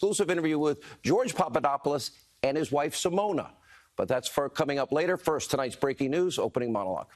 exclusive interview with George Papadopoulos and his wife, Simona. But that's for coming up later. First, tonight's breaking news, opening monologue.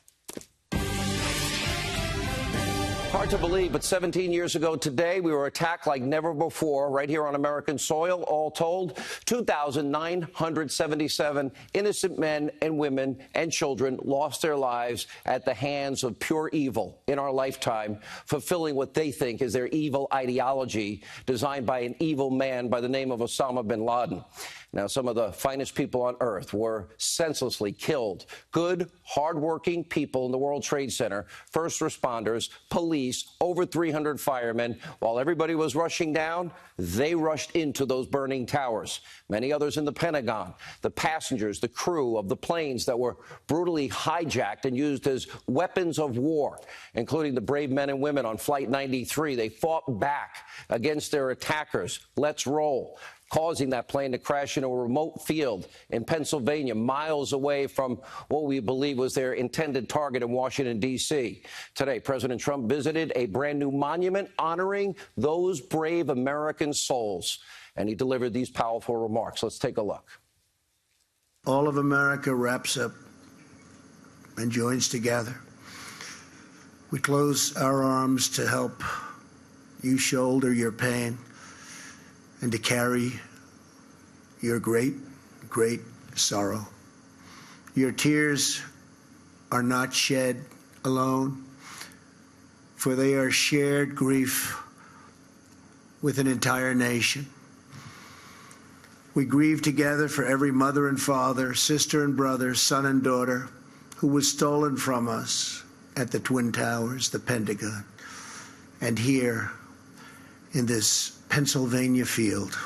Hard to believe, but 17 years ago today, we were attacked like never before right here on American soil. All told, 2,977 innocent men and women and children lost their lives at the hands of pure evil in our lifetime, fulfilling what they think is their evil ideology designed by an evil man by the name of Osama bin Laden. Now, some of the finest people on earth were senselessly killed. Good, hardworking people in the World Trade Center, first responders, police, over 300 firemen. While everybody was rushing down, they rushed into those burning towers. Many others in the Pentagon, the passengers, the crew of the planes that were brutally hijacked and used as weapons of war, including the brave men and women on Flight 93. They fought back against their attackers. Let's roll, causing that plane to crash into a remote field in Pennsylvania, miles away from what we believe was their intended target in Washington, D.C. Today, President Trump visited a brand new monument honoring those brave American souls, and he delivered these powerful remarks. Let's take a look. All of America wraps up and joins together. We close our arms to help you shoulder your pain and to carry your great, great sorrow. Your tears are not shed alone, for they are shared grief with an entire nation. We grieve together for every mother and father, sister and brother, son and daughter who was stolen from us at the Twin Towers, the Pentagon, and here in this Pennsylvania field.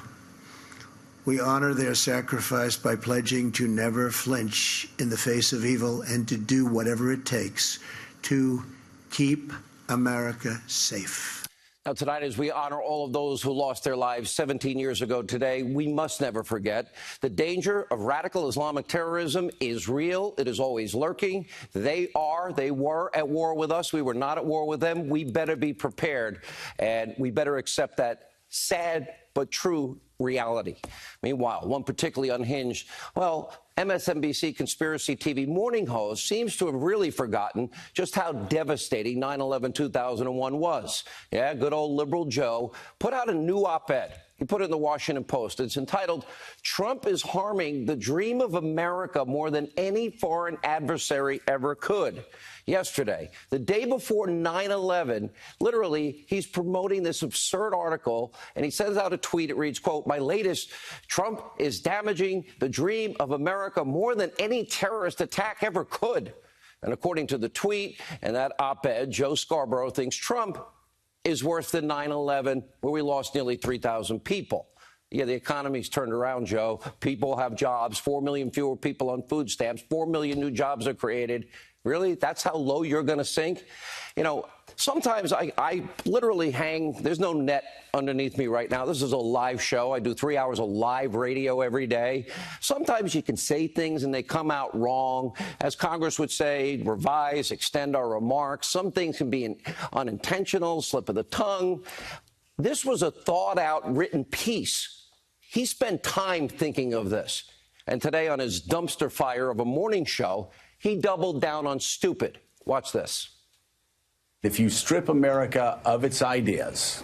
We honor their sacrifice by pledging to never flinch in the face of evil and to do whatever it takes to keep America safe. Now, tonight, as we honor all of those who lost their lives 17 years ago today, we must never forget the danger of radical Islamic terrorism is real. It is always lurking. They were at war with us. We were not at war with them. We better be prepared, and we better accept that sad but true reality. Meanwhile, one particularly unhinged, MSNBC conspiracy TV morning host seems to have really forgotten just how devastating 9/11/2001 was. Yeah, good old liberal Joe put out a new op-ed. He put it in the Washington Post. It's entitled, "Trump is harming the dream of America more than any foreign adversary ever could." Yesterday, the day before 9/11, literally, he's promoting this absurd article, and he sends out a tweet. It reads, quote, "My latest, Trump is damaging the dream of America more than any terrorist attack ever could." And according to the tweet and that op-ed, Joe Scarborough thinks Trump is worse than 9/11, where we lost nearly 3,000 people. Yeah, the economy's turned around, Joe. People have jobs, 4 million fewer people on food stamps, 4 million new jobs are created. Really? That's how low you're going to sink? You know, sometimes I literally hang, there's no net underneath me right now. This is a live show. I do 3 hours of live radio every day. Sometimes you can say things and they come out wrong. As Congress would say, revise, extend our remarks. Some things can be unintentional, slip of the tongue. This was a thought-out, written piece. He spent time thinking of this. And today on his dumpster fire of a morning show, he doubled down on stupid. Watch this. If you strip America of its ideas,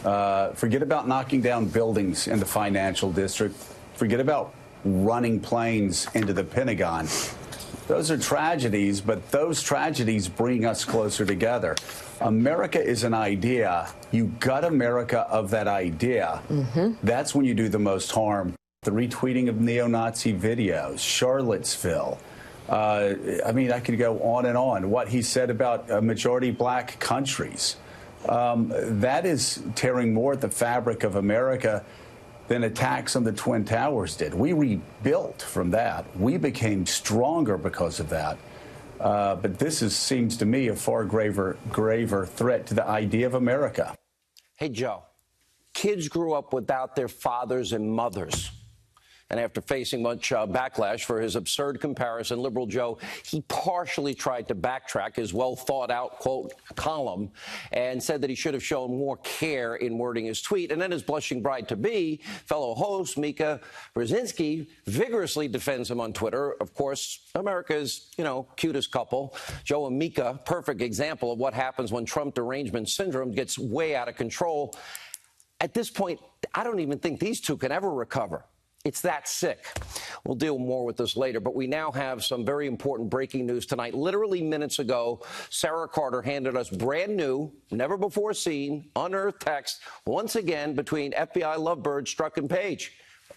forget about knocking down buildings in the financial district, forget about running planes into the Pentagon. Those are tragedies, but those tragedies bring us closer together. America is an idea. You gut America of that idea. That's when you do the most harm. The retweeting of neo-Nazi videos, Charlottesville. I mean, I could go on and on. What he said about majority black countries. That is tearing more at the fabric of America than attacks on the Twin Towers did. We rebuilt from that. We became stronger because of that. But this seems to me a far graver threat to the idea of America. Hey, Joe, kids grew up without their fathers and mothers. And after facing much backlash for his absurd comparison, Liberal Joe, he partially tried to backtrack his well-thought-out, quote, column and said that he should have shown more care in wording his tweet. And then his blushing bride-to-be, fellow host Mika Brzezinski, vigorously defends him on Twitter. Of course, America's, cutest couple. Joe and Mika, perfect example of what happens when Trump derangement syndrome gets way out of control. At this point, I don't even think these two can ever recover. It's that sick. We'll deal more with this later, but we now have some very important breaking news tonight. Literally minutes ago, Sarah Carter handed us brand new, never before seen, unearthed text, once again between FBI lovebirds Strzok and Page.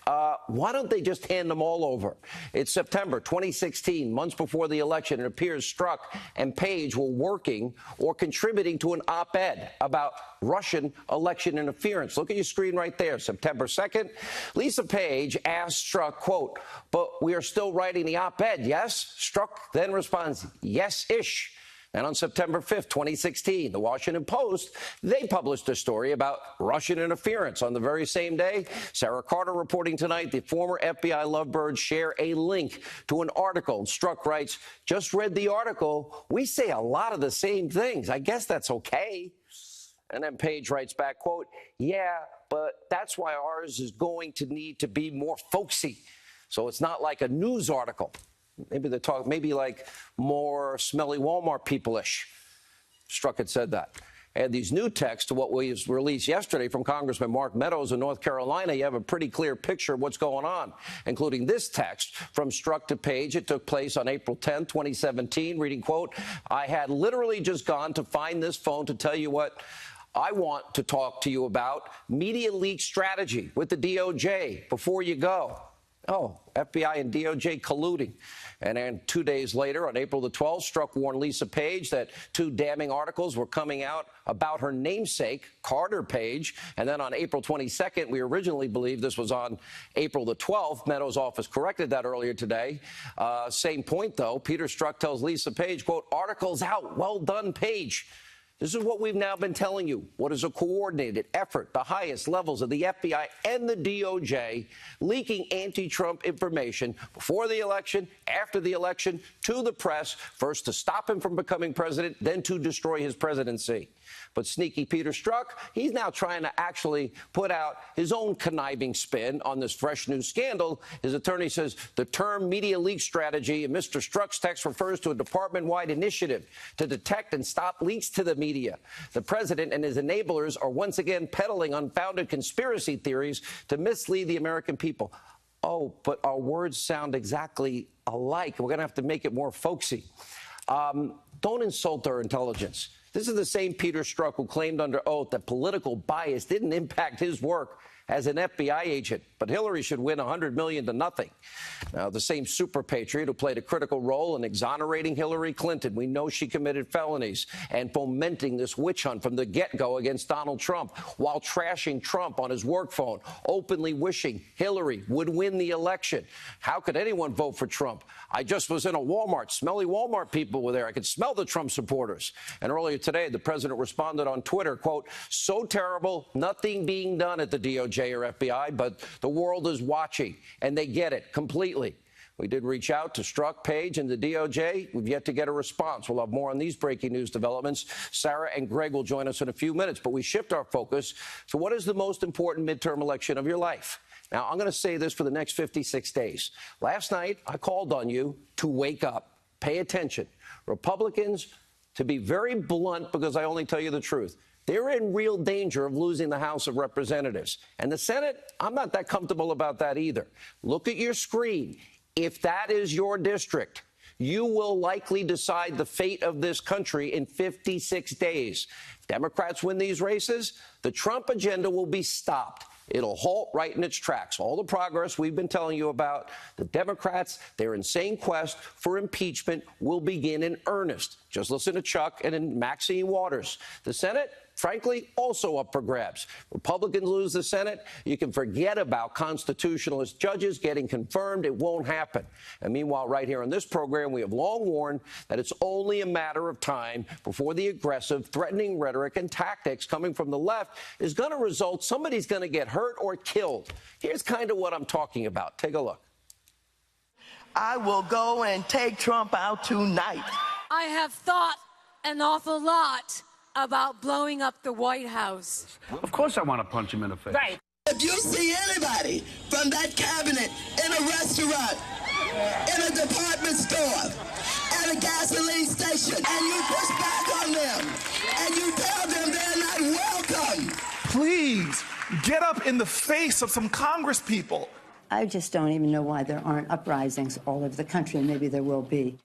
Why don't they just hand them all over? It's September 2016, months before the election. It appears Strzok and Page were working or contributing to an op-ed about Russian election interference. Look at your screen right there. September 2nd, Lisa Page asked Strzok, quote, "But we are still writing the op-ed, yes?" Strzok then responds, "Yes-ish." And on September 5th, 2016, the Washington Post, they published a story about Russian interference. On the very same day, Sarah Carter reporting tonight, the former FBI lovebirds share a link to an article. Strzok writes, "Just read the article. We say a lot of the same things. I guess that's okay." And then Page writes back, quote, "Yeah, but that's why ours is going to need to be more folksy. So it's not like a news article." Maybe they talk, maybe like more smelly Walmart people-ish. Strzok had said that. Add these new texts to what was released yesterday from Congressman Mark Meadows in North Carolina. You have a pretty clear picture of what's going on, including this text from Strzok to Page. It took place on April 10, 2017, reading, quote, "I had literally just gone to find this phone to tell you what I want to talk to you about, media leak strategy with the DOJ before you go." Oh, FBI and DOJ colluding. And then 2 days later, on April the 12th, Strzok warned Lisa Page that 2 damning articles were coming out about her namesake, Carter Page. And then on April 22nd, we originally believed this was on April the 12th. Meadows' office corrected that earlier today. Same point, though. Peter Strzok tells Lisa Page, quote, "Articles out. Well done, Page." This is what we've now been telling you. What is a coordinated effort, the highest levels of the FBI and the DOJ leaking anti-Trump information before the election, after the election, to the press, first to stop him from becoming president, then to destroy his presidency. But sneaky Peter Strzok, he's now trying to actually put out his own conniving spin on this fresh new scandal. His attorney says the term media leak strategy in Mr. Strzok's text refers to a department-wide initiative to detect and stop leaks to the media. The president and his enablers are once again peddling unfounded conspiracy theories to mislead the American people. Oh, but our words sound exactly alike. We're going to have to make it more folksy. Don't insult our intelligence. This is the same Peter Strzok who claimed under oath that political bias didn't impact his work as an FBI agent, but Hillary should win $100 million to nothing. Now, the same super patriot who played a critical role in exonerating Hillary Clinton, we know she committed felonies and fomenting this witch hunt from the get-go against Donald Trump while trashing Trump on his work phone, openly wishing Hillary would win the election. How could anyone vote for Trump? I just was in a Walmart. Smelly Walmart people were there. I could smell the Trump supporters. And earlier today, the president responded on Twitter, quote, "So terrible, nothing being done at the DOJ or FBI, but the world is watching, and they get it completely." We did reach out to Strzok, Page, and the DOJ. We've yet to get a response. We'll have more on these breaking news developments. Sarah and Greg will join us in a few minutes, but we shift our focus to what is the most important midterm election of your life. Now, I'm going to say this for the next 56 days. Last night, I called on you to wake up, pay attention. Republicans, to be very blunt, because I only tell you the truth, they're in real danger of losing the House of Representatives. And the Senate, I'm not that comfortable about that either. Look at your screen. If that is your district, you will likely decide the fate of this country in 56 days. If Democrats win these races, the Trump agenda will be stopped. It'll halt right in its tracks. All the progress we've been telling you about, the Democrats, their insane quest for impeachment will begin in earnest. Just listen to Chuck and Maxine Waters. The Senate, frankly, also up for grabs. Republicans lose the Senate, you can forget about constitutionalist judges getting confirmed. It won't happen. And meanwhile, right here on this program, we have long warned that it's only a matter of time before the aggressive, threatening rhetoric and tactics coming from the left is going to result, somebody's going to get hurt or killed. Here's kind of what I'm talking about. Take a look. I will go and take Trump out tonight. I have thought an awful lot about blowing up the White House. Of course I want to punch him in the face. Right. If you see anybody from that cabinet in a restaurant, in a department store, at a gasoline station, and you push back on them, and you tell them they're not welcome. Please get up in the face of some Congress people. I just don't even know why there aren't uprisings all over the country, and maybe there will be.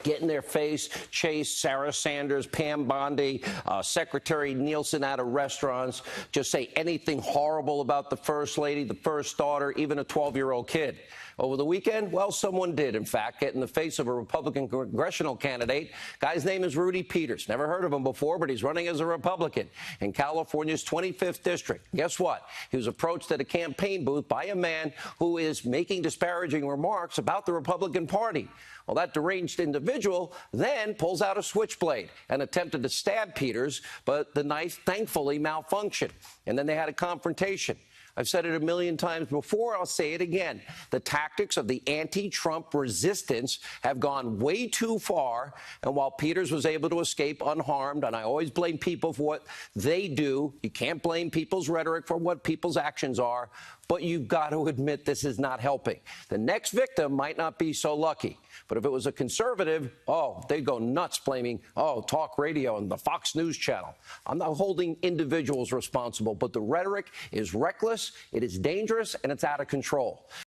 Get in their face, chase Sarah Sanders, Pam Bondi, Secretary Nielsen out of restaurants, just say anything horrible about the First Lady, the First Daughter, even a 12-year-old kid. Over the weekend, well, someone did, in fact, get in the face of a Republican congressional candidate. Guy's name is Rudy Peters. Never heard of him before, but he's running as a Republican in California's 25th district. Guess what? He was approached at a campaign booth by a man who is making disparaging remarks about the Republican Party. Well, that deranged individual then pulls out a switchblade and attempted to stab Peters, but the knife thankfully malfunctioned. And then they had a confrontation. I've said it a million times before, I'll say it again. The tactics of the anti-Trump resistance have gone way too far, and while Peters was able to escape unharmed, and I always blame people for what they do, you can't blame people's rhetoric for what people's actions are, but you've got to admit this is not helping. The next victim might not be so lucky, but if it was a conservative, oh, they'd go nuts blaming, talk radio and the Fox News channel. I'm not holding individuals responsible, but the rhetoric is reckless, it is dangerous, and it's out of control.